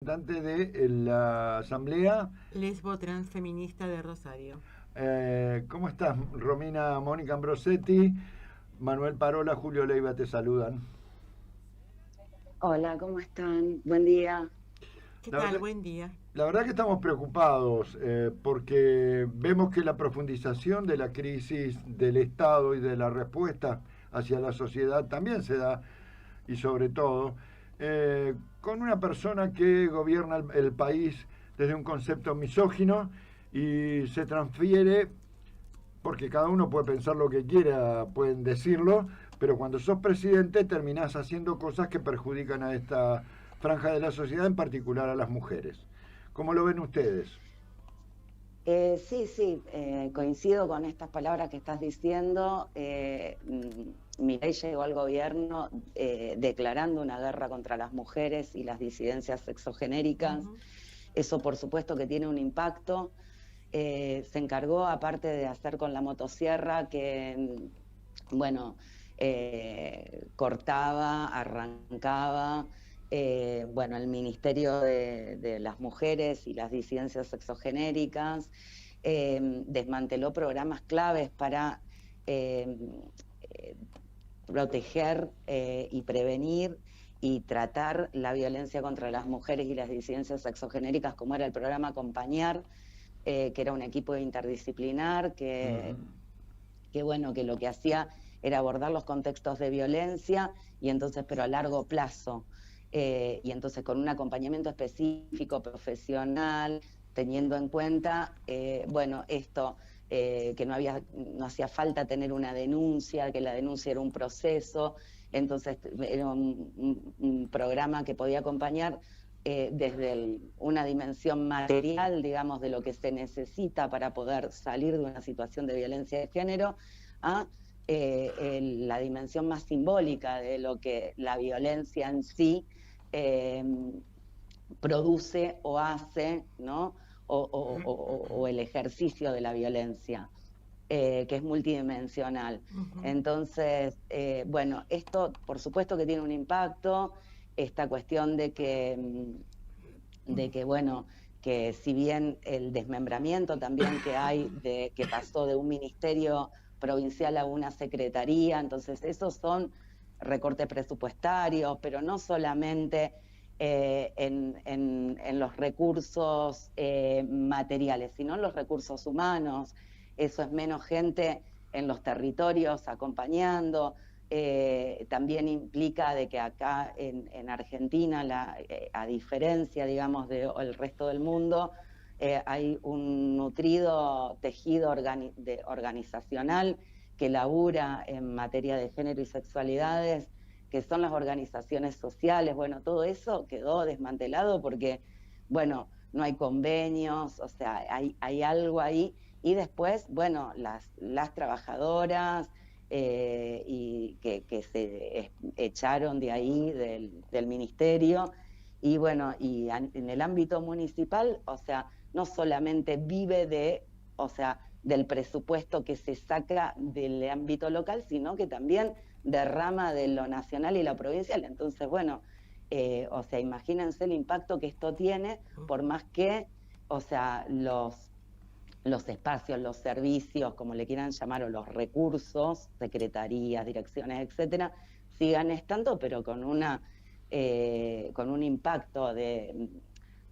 representante de la Asamblea Lesbo transfeminista de Rosario. ¿Cómo estás, Romina? Mónica Ambrosetti, Manuel Parola, Julio Leiva te saludan. Hola, ¿cómo están? Buen día. ¿Qué La tal? verdad, Buen día. la verdad que estamos preocupados porque vemos que la profundización de la crisis del Estado y de la respuesta hacia la sociedad también se da, y sobre todo, con una persona que gobierna el país desde un concepto misógino y se transfiere, porque cada uno puede pensar lo que quiera, pueden decirlo, pero cuando sos presidente terminás haciendo cosas que perjudican a esta franja de la sociedad, en particular a las mujeres. ¿Cómo lo ven ustedes? Sí, coincido con estas palabras que estás diciendo. Milei llegó al gobierno declarando una guerra contra las mujeres y las disidencias sexogenéricas. Ujú. Eso, por supuesto, que tiene un impacto. Se encargó, aparte de hacer con la motosierra, que, bueno, cortaba, arrancaba. Bueno, el Ministerio de las Mujeres y las Disidencias Sexogenéricas desmanteló programas claves para eh, eh, proteger y prevenir y tratar la violencia contra las mujeres y las disidencias sexogenéricas, como era el programa Acompañar, que era un equipo interdisciplinar Uh-huh. que bueno, que lo que hacía era abordar los contextos de violencia y entonces, pero a largo plazo. Y entonces con un acompañamiento específico, profesional, teniendo en cuenta, bueno, esto, que no hacía falta tener una denuncia, que la denuncia era un proceso, entonces era un programa que podía acompañar desde una dimensión material, digamos, de lo que se necesita para poder salir de una situación de violencia de género, a la dimensión más simbólica de lo que la violencia en sí eh, produce o hace, ¿no? O el ejercicio de la violencia, que es multidimensional. Ujú. Entonces, bueno, esto por supuesto que tiene un impacto, esta cuestión de que bueno, que si bien el desmembramiento también que hay, que pasó de un ministerio provincial a una secretaría, entonces esos son recortes presupuestarios, pero no solamente en los recursos materiales, sino en los recursos humanos. Eso es menos gente en los territorios acompañando. También implica de que acá en Argentina, a diferencia, digamos, del resto del mundo, hay un nutrido tejido organizacional que labura en materia de género y sexualidades, que son las organizaciones sociales. Bueno, todo eso quedó desmantelado porque, bueno, no hay convenios, o sea, hay algo ahí. Y después, bueno, las trabajadoras y que se echaron de ahí del ministerio. Y bueno, y en el ámbito municipal, o sea, no solamente vive o sea, del presupuesto que se saca del ámbito local, sino que también derrama de lo nacional y lo provincial. Entonces, bueno, o sea, imagínense el impacto que esto tiene, por más que, o sea, los espacios, los servicios, como le quieran llamar, o los recursos, secretarías, direcciones, etcétera, sigan estando, pero con un impacto de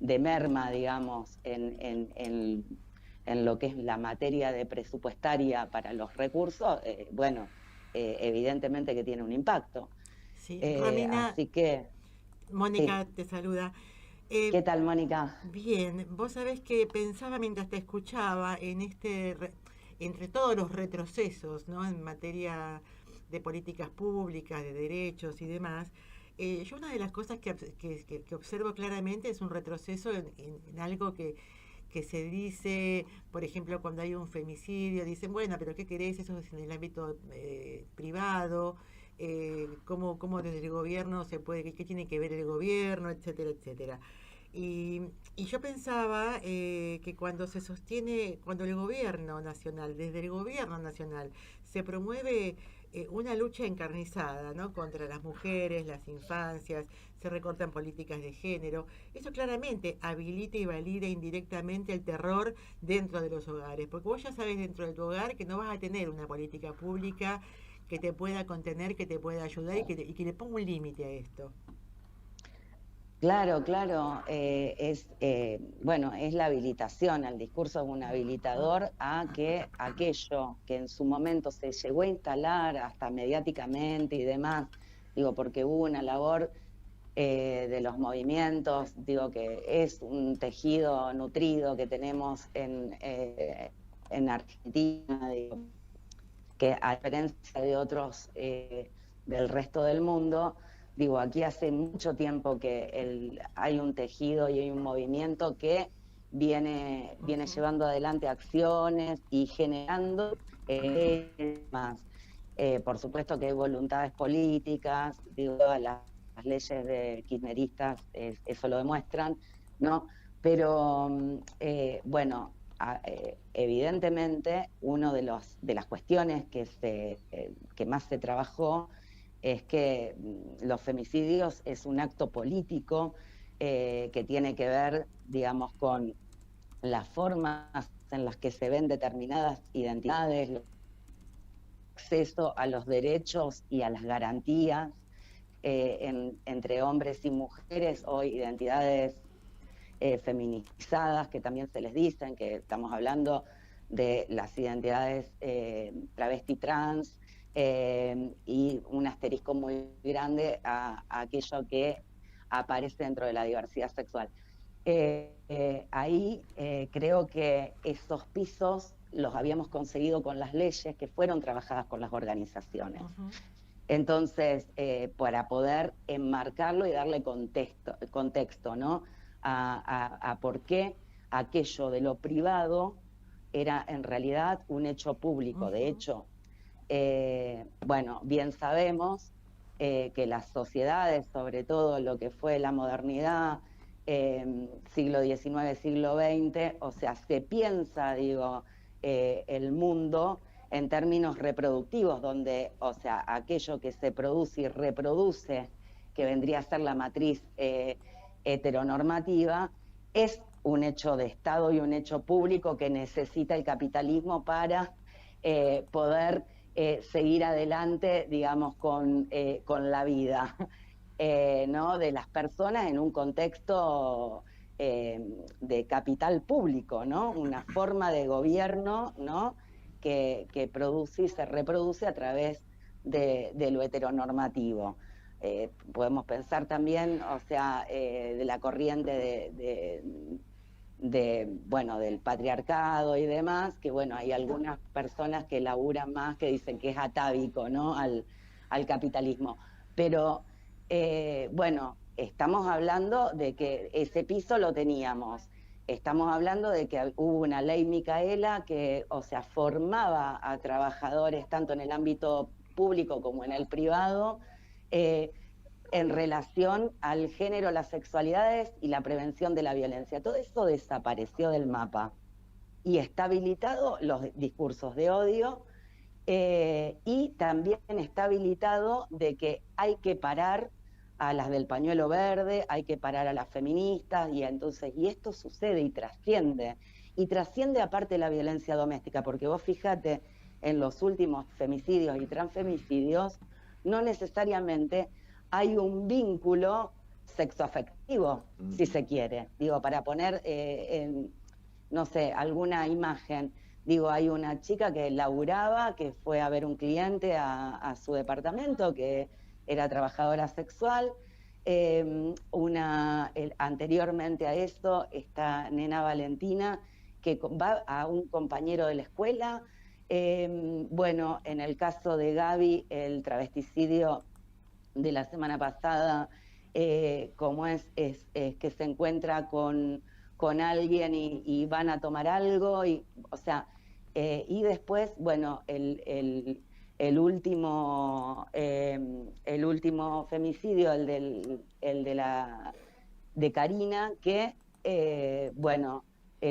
merma, digamos, en lo que es la materia de presupuestaria para los recursos. Bueno, evidentemente que tiene un impacto. Sí, Romina, Así que, Mónica sí. te saluda. Eh, ¿Qué tal, Mónica? Bien, vos sabés que pensaba mientras te escuchaba en entre todos los retrocesos, ¿no? En materia de políticas públicas, de derechos y demás. Yo una de las cosas que observo claramente es un retroceso en algo que se dice, por ejemplo, cuando hay un femicidio, dicen, bueno, pero ¿qué querés? Eso es en el ámbito privado, cómo desde el gobierno se puede, qué tiene que ver el gobierno, etcétera, etcétera. Y yo pensaba que cuando se sostiene, cuando el gobierno nacional, desde el gobierno nacional, se promueve una lucha encarnizada, ¿no? Contra las mujeres, las infancias, se recortan políticas de género. Eso claramente habilita y valida indirectamente el terror dentro de los hogares, porque vos ya sabes dentro de tu hogar que no vas a tener una política pública que te pueda contener, que te pueda ayudar y que le ponga un límite a esto. Claro, claro, bueno, es la habilitación, el discurso es un habilitador a que aquello que en su momento se llegó a instalar hasta mediáticamente y demás, digo, porque hubo una labor de los movimientos, digo que es un tejido nutrido que tenemos en Argentina, digo, que a diferencia de otros del resto del mundo, digo, aquí hace mucho tiempo que hay un tejido y hay un movimiento que viene llevando adelante acciones y generando más. Por supuesto que hay voluntades políticas, digo, las leyes de kirchneristas eso lo demuestran, ¿no? Pero bueno, evidentemente, una de las cuestiones que más se trabajó es que los femicidios es un acto político que tiene que ver, digamos, con las formas en las que se ven determinadas identidades, el acceso a los derechos y a las garantías entre hombres y mujeres o identidades feminizadas, que también se les dicen, que estamos hablando de las identidades travesti trans, y un asterisco muy grande a aquello que aparece dentro de la diversidad sexual. Ahí creo que esos pisos los habíamos conseguido con las leyes que fueron trabajadas con las organizaciones. Entonces, para poder enmarcarlo y darle contexto, ¿no? A por qué aquello de lo privado era en realidad un hecho público. De hecho, bueno, bien sabemos que las sociedades, sobre todo lo que fue la modernidad, siglo XIX, siglo XX, o sea, se piensa, digo, el mundo en términos reproductivos, donde, o sea, aquello que se produce y reproduce, que vendría a ser la matriz heteronormativa, es un hecho de Estado y un hecho público que necesita el capitalismo para poder seguir adelante, digamos, con la vida ¿no? de las personas en un contexto de capital público, ¿no? Una forma de gobierno, ¿no? que produce y se reproduce a través de lo heteronormativo. Podemos pensar también, o sea, de la corriente bueno, del patriarcado y demás, que bueno, hay algunas personas que laburan más, que dicen que es atávico, ¿no? al capitalismo. Pero, bueno, estamos hablando de que ese piso lo teníamos. Estamos hablando de que hubo una ley Micaela que, o sea, formaba a trabajadores tanto en el ámbito público como en el privado, en relación al género, las sexualidades y la prevención de la violencia. Todo eso desapareció del mapa y está habilitado los discursos de odio y también está habilitado de que hay que parar a las del pañuelo verde, hay que parar a las feministas, y entonces, y esto sucede y trasciende aparte la violencia doméstica, porque vos fíjate, en los últimos femicidios y transfemicidios, no necesariamente hay un vínculo sexoafectivo, si se quiere. Digo, para poner, no sé, alguna imagen, digo, hay una chica que laburaba, que fue a ver un cliente a su departamento, que era trabajadora sexual. Anteriormente a esto, esta nena Valentina, que va a un compañero de la escuela. Bueno, en el caso de Gaby, el travesticidio de la semana pasada, como es que se encuentra con alguien y van a tomar algo, o sea, y después, bueno, el último femicidio, el de Karina, que, bueno,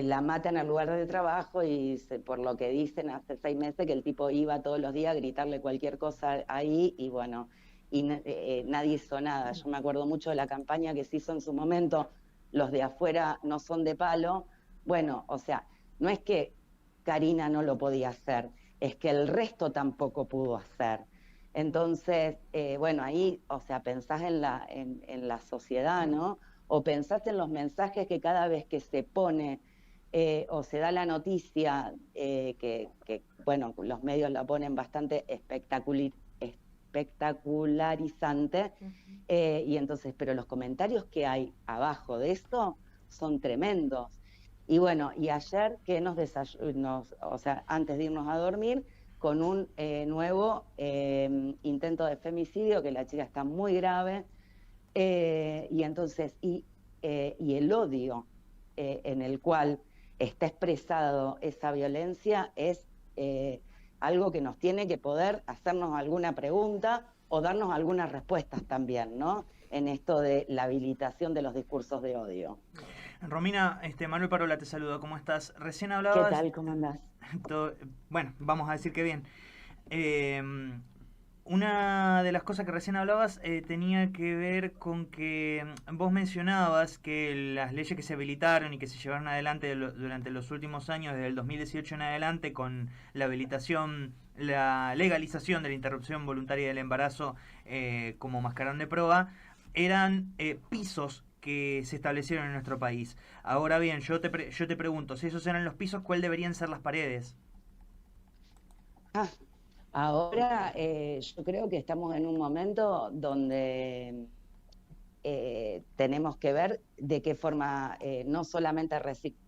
la mata en el lugar de trabajo y por lo que dicen hace 6 meses que el tipo iba todos los días a gritarle cualquier cosa ahí y bueno, y nadie hizo nada. Yo me acuerdo mucho de la campaña que se hizo en su momento, los de afuera no son de palo. Bueno, o sea, no es que Karina no lo podía hacer, es que el resto tampoco pudo hacer. Entonces, bueno, ahí, o sea, pensás en la sociedad, ¿no? O pensás en los mensajes que cada vez que se pone o se da la noticia, bueno, los medios la ponen bastante espectacularizante, y entonces, pero los comentarios que hay abajo de esto son tremendos. Y bueno, y ayer que o sea, antes de irnos a dormir, con un nuevo intento de femicidio, que la chica está muy grave, y entonces, y el odio en el cual está expresado esa violencia es algo que nos tiene que poder hacernos alguna pregunta o darnos algunas respuestas también, ¿no? En esto de la habilitación de los discursos de odio. Romina, Manuel Parola te saluda, ¿cómo estás? Recién ¿Qué hablabas... tal? ¿Cómo andás? Bueno, vamos a decir que bien. Una de las cosas que recién hablabas tenía que ver con que vos mencionabas que las leyes que se habilitaron y que se llevaron adelante durante los últimos años, desde el 2018 en adelante, con la habilitación, la legalización de la interrupción voluntaria del embarazo como mascarón de prueba, eran pisos que se establecieron en nuestro país. Ahora bien, yo te pregunto, si esos eran los pisos, ¿cuál deberían ser las paredes? Ahora yo creo que estamos en un momento donde tenemos que ver de qué forma no solamente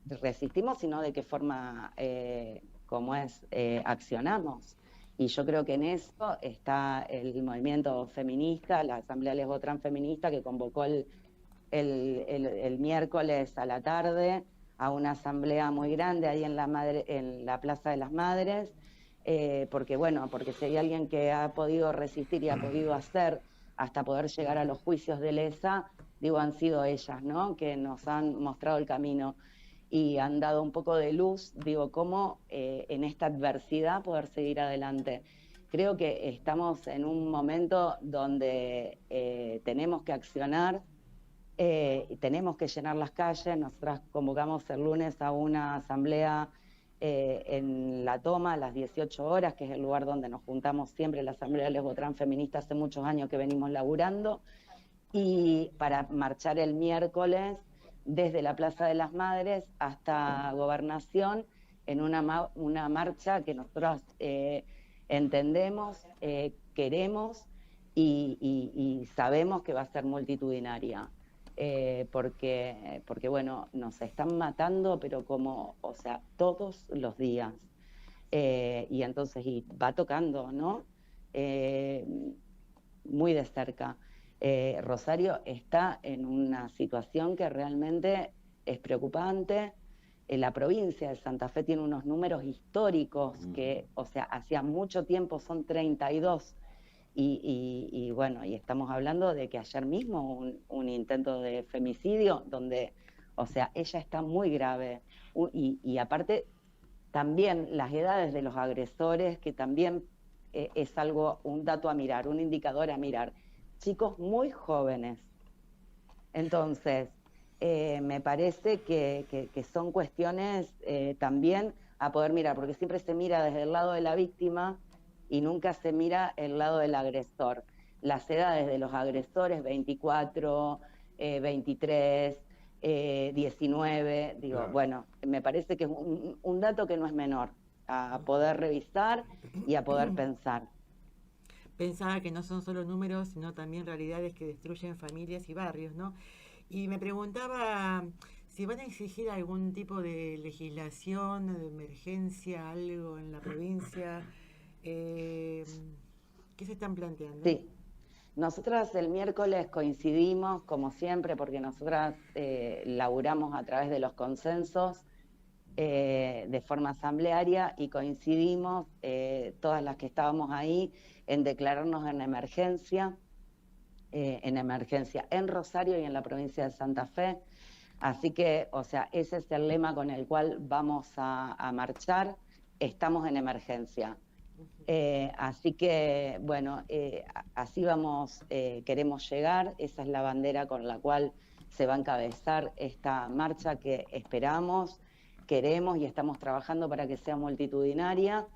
resistimos, sino de qué forma, accionamos. Y yo creo que en eso está el movimiento feminista, la Asamblea Lesbo-Trans Feminista, que convocó el miércoles a la tarde a una asamblea muy grande ahí en la Plaza de las Madres, porque si hay alguien que ha podido resistir y ha podido hacer hasta poder llegar a los juicios de lesa, han sido ellas, ¿no? Que nos han mostrado el camino y han dado un poco de luz, cómo en esta adversidad poder seguir adelante. Creo que estamos en un momento donde tenemos que accionar, tenemos que llenar las calles. Nosotras convocamos el lunes a una asamblea en La Toma a las 18 horas, que es el lugar donde nos juntamos siempre, la Asamblea Lesbo-Trans Feminista, hace muchos años que venimos laburando, y para marchar el miércoles desde la Plaza de las Madres hasta Gobernación en una marcha que nosotros entendemos, queremos y sabemos que va a ser multitudinaria. Porque nos están matando, pero todos los días. Y entonces, va tocando, ¿no? Muy de cerca. Rosario está en una situación que realmente es preocupante. La provincia de Santa Fe tiene unos números históricos que, hacía mucho tiempo son 32. Y estamos hablando de que ayer mismo un intento de femicidio donde, ella está muy grave. Y aparte, también las edades de los agresores, que también es un dato a mirar, un indicador a mirar. Chicos muy jóvenes. Entonces, me parece que son cuestiones también a poder mirar, porque siempre se mira desde el lado de la víctima y nunca se mira el lado del agresor. Las edades de los agresores, 24, 23, 19, claro. Me parece que es un dato que no es menor a poder revisar y a poder pensar. Pensaba que no son solo números, sino también realidades que destruyen familias y barrios, ¿no? Y me preguntaba si van a exigir algún tipo de legislación, de emergencia, algo en la provincia. ¿Qué se están planteando? Sí, nosotras el miércoles coincidimos, como siempre, porque nosotras laburamos a través de los consensos de forma asamblearia, y coincidimos todas las que estábamos ahí en declararnos en emergencia en Rosario y en la provincia de Santa Fe. Así que, o sea, ese es el lema con el cual vamos a marchar. Estamos en emergencia. Así que, bueno, así vamos, queremos llegar. Esa es la bandera con la cual se va a encabezar esta marcha que esperamos, queremos y estamos trabajando para que sea multitudinaria.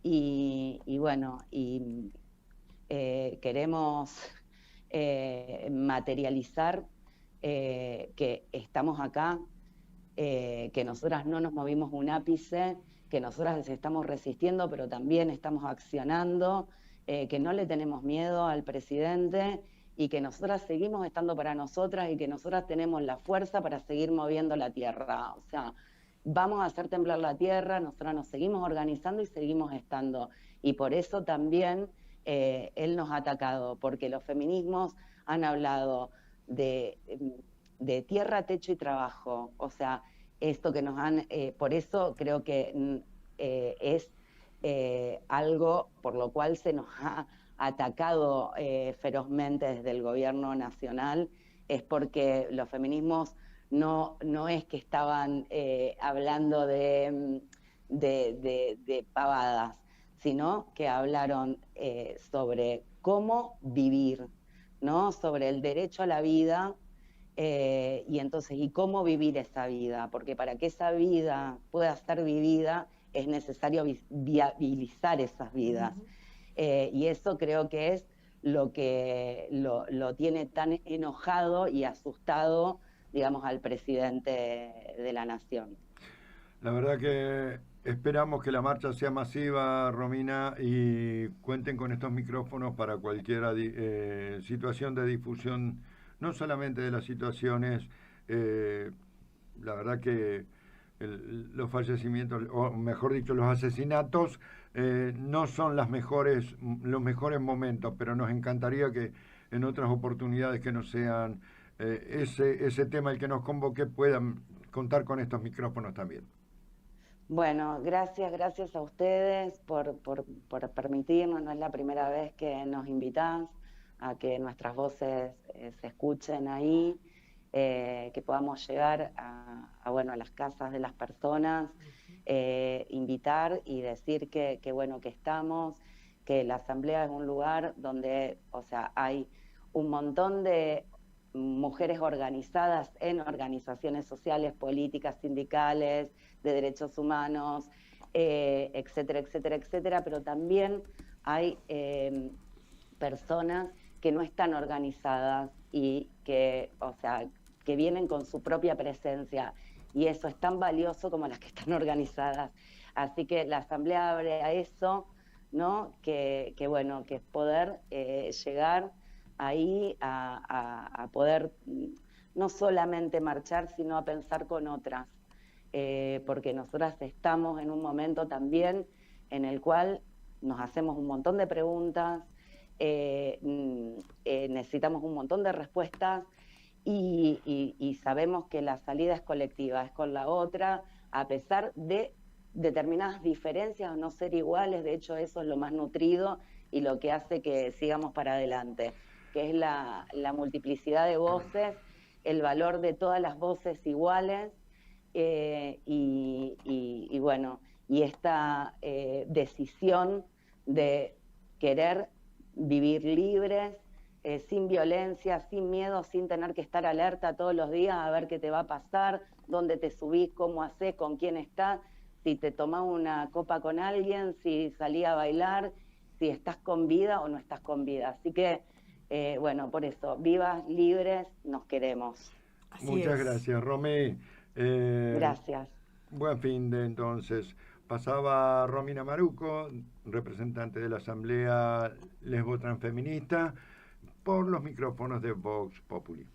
Y bueno, queremos materializar que estamos acá, que nosotras no nos movimos un ápice, que nosotras estamos resistiendo, pero también estamos accionando, que no le tenemos miedo al presidente y que nosotras seguimos estando para nosotras y que nosotras tenemos la fuerza para seguir moviendo la tierra. O sea, vamos a hacer temblar la tierra, nosotras nos seguimos organizando y seguimos estando. Y por eso también él nos ha atacado, porque los feminismos han hablado de tierra, techo y trabajo. O sea, esto que nos han... por eso creo que es algo por lo cual se nos ha atacado ferozmente desde el gobierno nacional, es porque los feminismos no es que estaban hablando de pavadas, sino que hablaron sobre cómo vivir, ¿no? Sobre el derecho a la vida, y entonces, ¿y cómo vivir esa vida? Porque para que esa vida pueda ser vivida es necesario viabilizar esas vidas. Y eso creo que es lo que lo tiene tan enojado y asustado, digamos, al presidente de la nación. La verdad que esperamos que la marcha sea masiva, Romina, y cuenten con estos micrófonos para cualquier situación de difusión, no solamente de las situaciones, la verdad que los fallecimientos, o mejor dicho, los asesinatos, no son los mejores momentos, pero nos encantaría que en otras oportunidades que no sean ese tema el que nos convoque puedan contar con estos micrófonos también. Bueno, gracias a ustedes por permitirnos. No es la primera vez que nos invitás a que nuestras voces se escuchen ahí, que podamos llegar bueno, a las casas de las personas, invitar y decir que bueno, que estamos, que la Asamblea es un lugar donde, o sea, hay un montón de mujeres organizadas en organizaciones sociales, políticas, sindicales, de derechos humanos, etcétera, etcétera, etcétera, pero también hay personas que no están organizadas y que, o sea, que vienen con su propia presencia, y eso es tan valioso como las que están organizadas. Así que la Asamblea abre a eso, ¿no? Que bueno, que es poder llegar ahí a poder no solamente marchar, sino a pensar con otras, porque nosotras estamos en un momento también en el cual nos hacemos un montón de preguntas, necesitamos un montón de respuestas, y sabemos que la salida es colectiva, es con la otra, a pesar de determinadas diferencias o no ser iguales. De hecho, eso es lo más nutrido y lo que hace que sigamos para adelante, que es la multiplicidad de voces, el valor de todas las voces iguales, y bueno, y esta decisión de querer vivir libres, sin violencia, sin miedo, sin tener que estar alerta todos los días a ver qué te va a pasar, dónde te subís, cómo hacés, con quién estás, si te tomás una copa con alguien, si salís a bailar, si estás con vida o no estás con vida. Así que, bueno, por eso, vivas, libres, nos queremos. Muchas gracias, Romy. Gracias. Buen fin de entonces. Pasaba Romina Maruco, representante de la Asamblea Lesbo Transfeminista, por los micrófonos de Vox Populi.